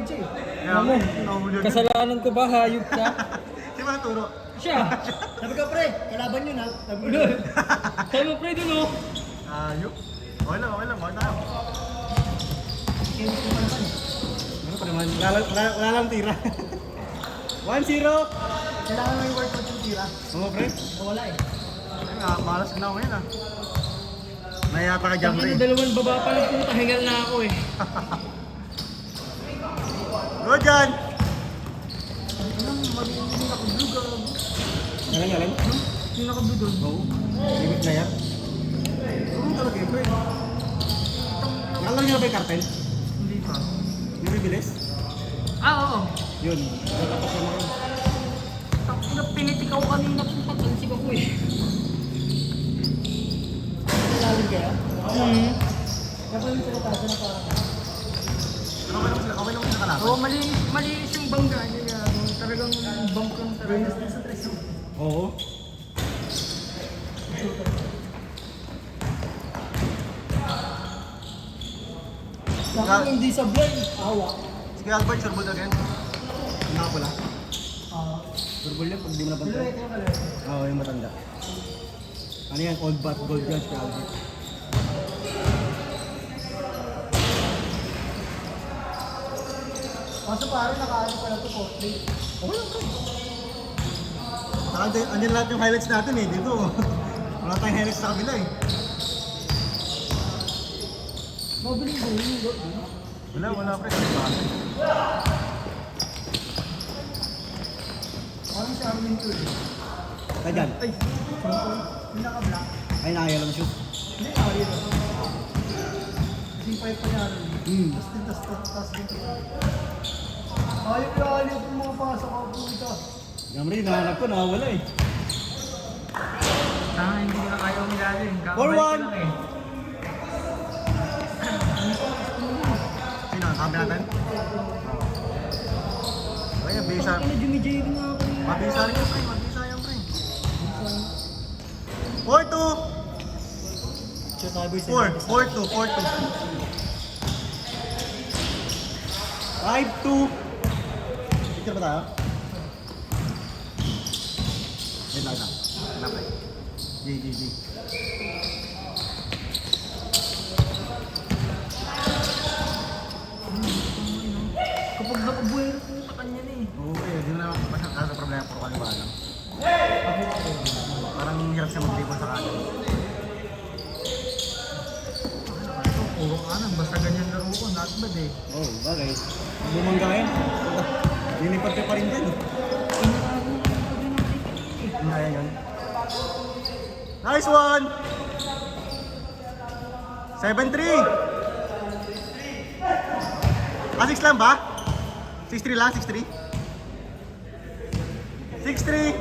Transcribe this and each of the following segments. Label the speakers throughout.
Speaker 1: siya eh.
Speaker 2: Kaya mo, nahulog.
Speaker 3: Kasalanan ko ba? Hayop ka?
Speaker 2: Di ba naturo?
Speaker 3: Siya!
Speaker 1: Sabi ko pre, kalaban yun ha. Sabi ko,
Speaker 3: Sabi mo pre dun oh!
Speaker 2: Ayok. Okay lang, bakit tayo?
Speaker 1: ano pa naman, wala lang tira. 1-0. Kailangan may workout yung tira.
Speaker 2: Oo, pre.
Speaker 1: Wala eh.
Speaker 2: Ayun nga, malas na ako ngayon ah. Nayata ka dyan, pre.
Speaker 3: Ang dalawang baba pa lang puta, hingal na ako eh.
Speaker 2: Go dyan!
Speaker 1: Galing?
Speaker 3: Yung nakablue doon.
Speaker 1: Oo. Limit na yan. Oo talaga eh, pre. Alam niyo na ba yung cartel?
Speaker 3: Hindi pa.
Speaker 1: Yung bibilis?
Speaker 3: Oo.
Speaker 1: Yun. Tapos naman yun.
Speaker 3: Tapos na pinitikaw kanina puta, tansik ako eh.
Speaker 1: Lalim kaya?
Speaker 3: Kapag yung salita na parang...
Speaker 2: Okay lang sila kalaban.
Speaker 3: Oo, malinis yung bangga niya. Talagang bump lang talaga.
Speaker 1: Oo.
Speaker 2: Saka
Speaker 1: hindi sablay. Awa.
Speaker 2: Sige Albert, surbol again.
Speaker 1: Hindi ako pala. Turbol yan pag di mo napantay. Oo, yung matanda. Ano yan? Old bat gold yan si Albert.
Speaker 4: Kaso pare, nakaano pala ito, portrait.
Speaker 1: Okay lang, pre. Andyan lahat yung highlights natin eh. Dito, wala tayong highlights sa kabila eh.
Speaker 4: Mabilis ba yun?
Speaker 2: Wala pre.
Speaker 4: Parang si Armin to eh.
Speaker 1: Kaya dyan.
Speaker 2: Ay,
Speaker 4: Yung naka-black.
Speaker 1: Ay, nakaya lang shoot.
Speaker 4: Hindi, nakaliit. Kasi yung pipe pa niya rin. Tas din. Ayok na ayok yung mga pasok ako pumunta.
Speaker 1: Gamri, nahanap ko, nakawala eh.
Speaker 3: Hindi ko na kaya umilalim.
Speaker 1: 4-1.
Speaker 3: lang eh.
Speaker 2: sino? Sabi natin? Kaya, bisa.
Speaker 3: Jumijay ko nga ako eh.
Speaker 2: Mabisa rin yung pre. Mabisa yung pre. 4-2.
Speaker 1: Shoot tayo boys.
Speaker 2: 4-2.
Speaker 1: 5-2. Picture ba tayo?
Speaker 2: Wait lang. Napay. G.
Speaker 3: Kapag nakabuhay na puta kanya na eh.
Speaker 2: Okay, di mo na masyadong problema. Puro kaliwa lang. Parang hirap siya mag-dribble sa kanan.
Speaker 3: Puro kanan, basta ganyan laro ko, not bad eh.
Speaker 1: Oh, bagay. Bumanggayan. Lilipad ka pa rin dyan.
Speaker 2: Kaya yun. Nice one! 7-3! 6 lang ba? 6-3 lang, 6-3? 6-3!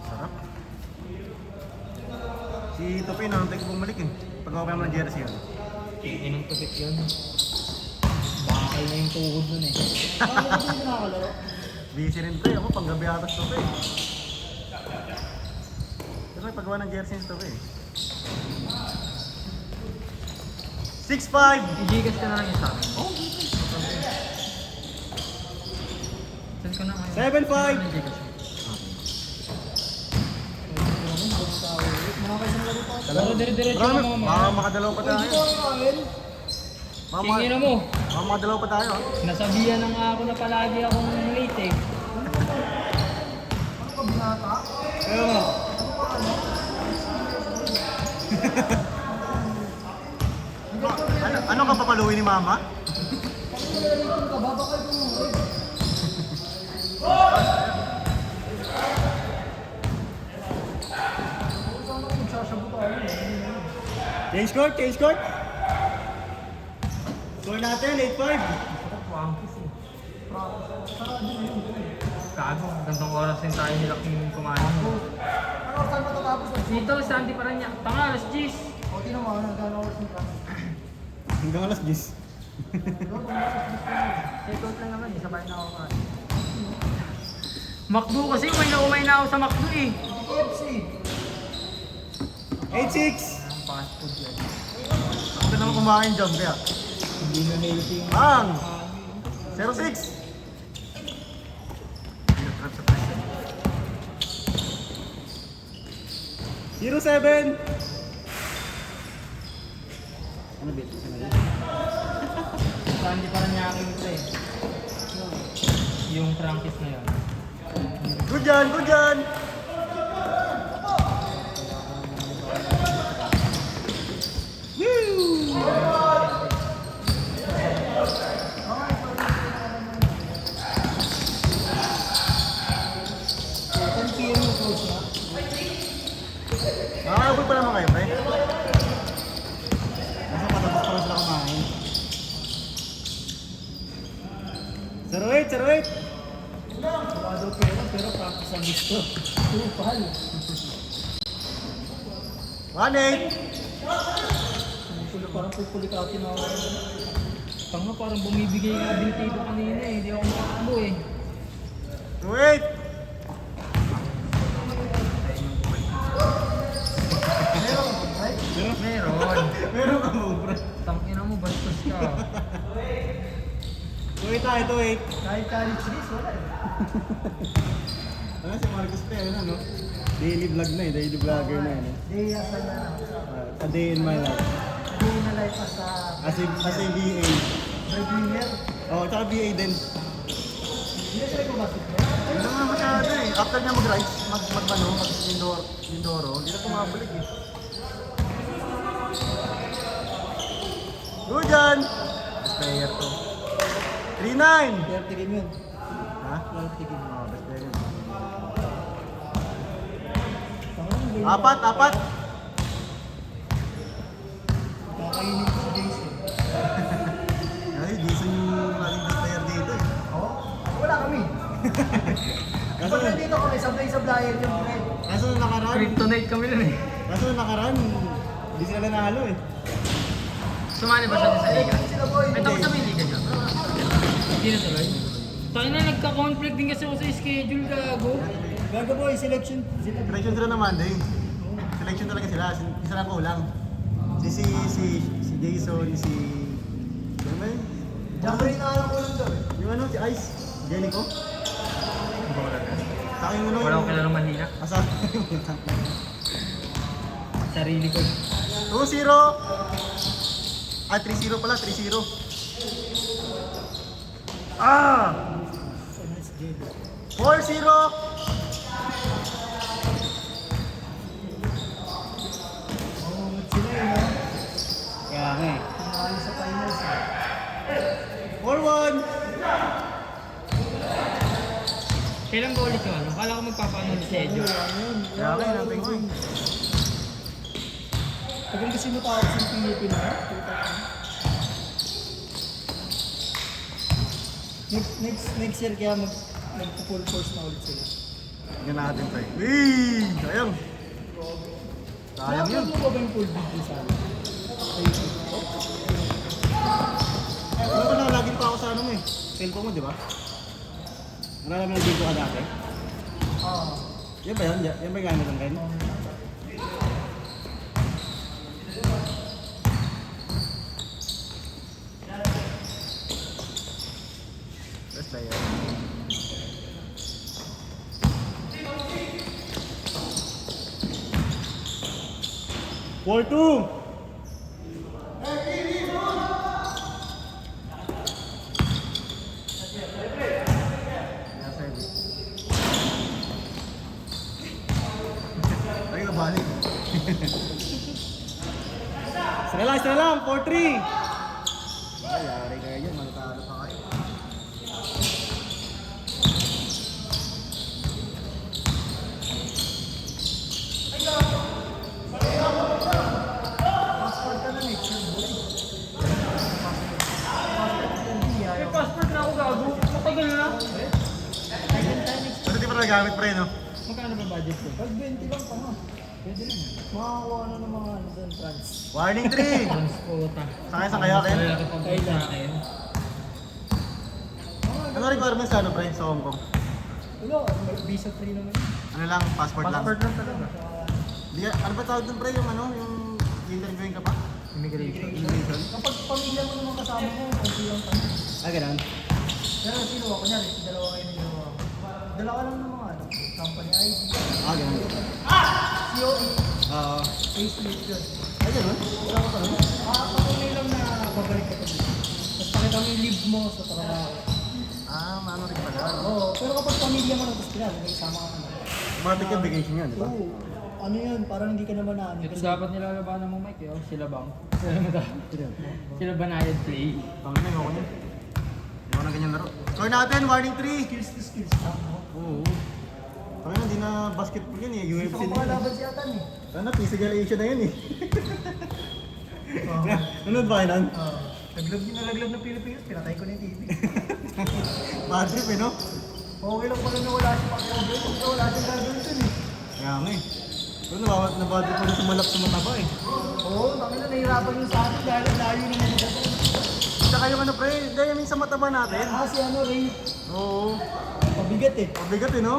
Speaker 2: Sarap. Si Topin, nantay ko bumalik eh. Pag-okay naman ng jersey yun.
Speaker 3: Inang tupit yun. Bakal na yung tuhod nun eh.
Speaker 4: Paano ko din nakakalaro?
Speaker 2: Busy rin to eh. Ako, panggabi atas to eh. Pero may paggawa ng jersey to eh. 6-5!
Speaker 3: I-gigas ka na lang yung sa akin. Oh, send ko na ngayon.
Speaker 1: 7-5.
Speaker 3: I-gigas. Pero dire-diretso
Speaker 2: Marami,
Speaker 3: ka mga
Speaker 2: baka makadalaw pa tayo.
Speaker 4: Ito ang kain.
Speaker 3: Tingin na mo.
Speaker 2: Baka makadalaw pa tayo.
Speaker 3: Nasabihan na nga ako na palagi akong late eh.
Speaker 4: Ano ka binata?
Speaker 1: Ayun nga.
Speaker 2: Ano ka papaluin ni Mama?
Speaker 4: Kung ka ba, baka ito mo. Saan ako magsasabot tayo?
Speaker 1: Change court. Score natin, 8-5.
Speaker 3: Wangkis eh.
Speaker 4: Sarado yun.
Speaker 3: Gago, gandang oras din tayo nila kumain.
Speaker 4: Ano, saan matatapos na?
Speaker 3: Dito, Sandy pa rin niya. Tanga, alas 10.
Speaker 4: O, tinan mo, ano, gano'n oras yung class?
Speaker 1: Hanggang alas 10.
Speaker 3: Take out lang naman eh, sabay na ako kain. Macdo kasi, umay na ako sa Macdo eh.
Speaker 4: KFC.
Speaker 1: 8-6.
Speaker 3: fast food yan.
Speaker 2: Ako naman kumain jump kaya.
Speaker 3: Hindi na healthy yung
Speaker 2: Bang!
Speaker 3: kami.
Speaker 2: 06! Trap sa press.
Speaker 1: 07! Ano bit? Ano bit?
Speaker 3: Saan hindi pa nangyari ito eh. Yung Frankis na yun.
Speaker 2: Good yan! Good yan! Nakakabot pa naman kayo, pre.
Speaker 1: Nasa patapos pa lang sila kumain. 08! 08!
Speaker 4: Wala daw pera, pero practice ang gusto. Tupal.
Speaker 2: 1-8!
Speaker 4: Parang pupulikati na ako.
Speaker 3: Tanga parang bumibigay nga din tito kanina eh. Hindi ako makakbo eh.
Speaker 2: 2-8!
Speaker 3: Meron.
Speaker 1: Meron ka mo, bro.
Speaker 3: Tangina mo, bastos ka.
Speaker 1: 08 tayo, 08.
Speaker 4: Kahit college days, wala eh.
Speaker 1: Ano si Marcos pa yun, ano? Daily vlog na eh, daily vlogger na yun.
Speaker 4: Day asa na.
Speaker 1: A day in my life.
Speaker 4: Day na life as a
Speaker 1: As a BA.
Speaker 4: breadwinner.
Speaker 1: Oh, tsaka BA din.
Speaker 4: Hindi na ko basketball.
Speaker 2: Hindi naman masyado eh. After niya mag-rice, mag-Lindoro, hindi na pumabalik eh. Good yan! Best player to. 3-9!
Speaker 4: Kaya tigim yun.
Speaker 2: Ha?
Speaker 4: Kaya tigim.
Speaker 2: Oh, best player.
Speaker 4: Apat.
Speaker 2: Apat!
Speaker 4: Kakainin ko si Jason.
Speaker 2: Ay, Jason yung ating best player dito eh.
Speaker 4: Oo? Wala kami.
Speaker 1: Kaso,
Speaker 4: Pag nandito kami, sablay-sablayan yung friend.
Speaker 1: kaso nung nakaraan,
Speaker 3: Kryptonite kami nun eh.
Speaker 1: kaso nung nakaraan, hindi sila nanalo eh.
Speaker 3: Sumali ba siya din sa liga?
Speaker 4: Sila boy.
Speaker 3: Ay, tapos sa may liga niya. Hindi na tuloy. Tayo na nagka-conflict din kasi ako sa schedule gago.
Speaker 4: Gaga boy, selection.
Speaker 2: Selection sila na Monday. Selection talaga sila. Isa lang kulang. Si Jason, si... Ano ba yun?
Speaker 4: Jumper na alam ko lang daw eh.
Speaker 2: Yung ano, si Ice, Jericho. Saka yung ano,
Speaker 3: Wala akong kilalang mahina.
Speaker 2: Asa?
Speaker 3: Sarili ko.
Speaker 2: 2-0. Ah, 3-0 pala, 3-0. Ah! 4-0.
Speaker 4: Oo, sila eh, no?
Speaker 1: Kaya nga eh.
Speaker 4: Tinalo sa finals eh.
Speaker 2: 4-1.
Speaker 3: Kailan ba ulit yung ano? Kala ko magpapaano ulit sa Edyo.
Speaker 2: Kaya nga, natin ko eh.
Speaker 4: Pag kasi matapos yung Pilipino, next year kaya mag-full force na ulit sila.
Speaker 2: Tingnan natin pre. Wee! Sayang. Sayang yun.
Speaker 4: Nakapag mo ba ba yung full video sa akin?
Speaker 2: Ano ba na, lagi pa ako sa ano mo eh.
Speaker 1: Cellphone mo, di ba? Marami na dito ka dati.
Speaker 4: Oo.
Speaker 1: Yan ba yan? Yan ba yung gamit ng Ken?
Speaker 2: Best player.
Speaker 1: Ball 2!
Speaker 2: Nasa edit. Ay, nabalik.
Speaker 1: Isa na lang, 4-3!
Speaker 2: Ay, yari kayo dyan, matatalo pa kayo.
Speaker 4: Passport ka na next year, boy. Passport ka na hindi,
Speaker 3: May
Speaker 4: ayaw.
Speaker 3: passport na ako gago. Matagal na.
Speaker 2: Kasi di pa nagamit pre, no?
Speaker 3: Magkano ba budget ko?
Speaker 4: Pag 20 lang pa nga. Pwede na. Makakuha na ng mga ano doon, trans.
Speaker 2: Warning 3!
Speaker 3: Transpota.
Speaker 2: Sakay sa kayo, Ken?
Speaker 3: Lalaki pang kayo sa akin.
Speaker 2: Ano requirements sa ano pre, sa Hong Kong?
Speaker 4: Wala, may visa free naman.
Speaker 2: Ano lang, passport lang.
Speaker 3: Passport lang talaga.
Speaker 2: Di, ano ba tawag dun pre, yung ano, yung interview
Speaker 4: kasama mo, konti lang tayo.
Speaker 1: Ah, ganun.
Speaker 4: Pero sino ako niya, dalawa kayo ninyo. Dalawa lang ng mga ano, company ID.
Speaker 1: Ah, ganun.
Speaker 4: COE,
Speaker 1: Oo.
Speaker 4: facelift yun.
Speaker 1: Ay, ganun? Wala ko pa nun.
Speaker 4: Patunay lang na babalik ka pa dito. Tapos pakita mo yung leave mo sa trabaho.
Speaker 2: Ano rin pala.
Speaker 4: Oo, pero kapag pamilya mo na, tapos kailangan may kasama ka na.
Speaker 2: Matik yung vacation yan, di ba?
Speaker 4: Oo, ano yun, parang hindi ka naman na ano.
Speaker 3: Ito dapat nilalabanan mo, Mike, oh. Sila bang? Sila banayad play.
Speaker 2: Tangin na, ayoko niya. Ayoko na ganyan laro. Score natin, warning 3!
Speaker 4: Skills to skills lang.
Speaker 2: Oo. Tangin na, hindi na basketball yan eh. UFC
Speaker 4: Gusto ko
Speaker 2: na
Speaker 4: pa
Speaker 2: yun.
Speaker 4: laban si Atan eh.
Speaker 2: Sana, physical Asia na yun eh.
Speaker 4: Oo.
Speaker 2: Nanood ba kayo nun?
Speaker 4: Nalaglag ng Pilipinas, pinatay ko na yung TV.
Speaker 2: Bad trip eh, no?
Speaker 4: Okay lang pala na wala siya pakilagay. Kung wala siyang gagawin dun eh.
Speaker 2: Kaya nga eh. Pero nabad trip ko na sumalap sa mataba eh.
Speaker 4: Oo, nakin na nahihirapan yung sa atin dahil ang layo na nagdadala.
Speaker 2: Tsaka yung ano pre, dahil yung sa mataba natin.
Speaker 4: Si ano, Ray,
Speaker 2: Oo.
Speaker 4: pabigat eh.
Speaker 2: Mabigat eh, no?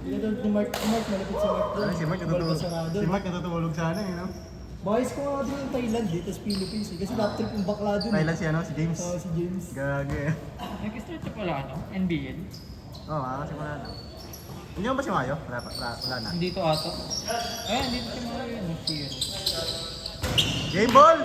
Speaker 4: Bigat ni Mark, malapit sa Mark.
Speaker 2: Ay, si Mark
Speaker 4: Ball
Speaker 2: natutulog.
Speaker 4: pa sarado.
Speaker 2: Si Mark natutulog sana eh, no?
Speaker 4: Boys ko nga din yung Thailand eh, tapos Philippines eh. Kasi top trip yung bakla dun eh.
Speaker 2: Thailand si ano, si James.
Speaker 4: Oo, si James.
Speaker 2: Gagi eh.
Speaker 3: Nag-start siya pala, ano? NBL?
Speaker 2: Oo, kasi wala na. Hindi mo ba si Mayo? Wala na.
Speaker 3: Dito ata. Eh, dito siya mga yun. Zero.
Speaker 2: Game ball!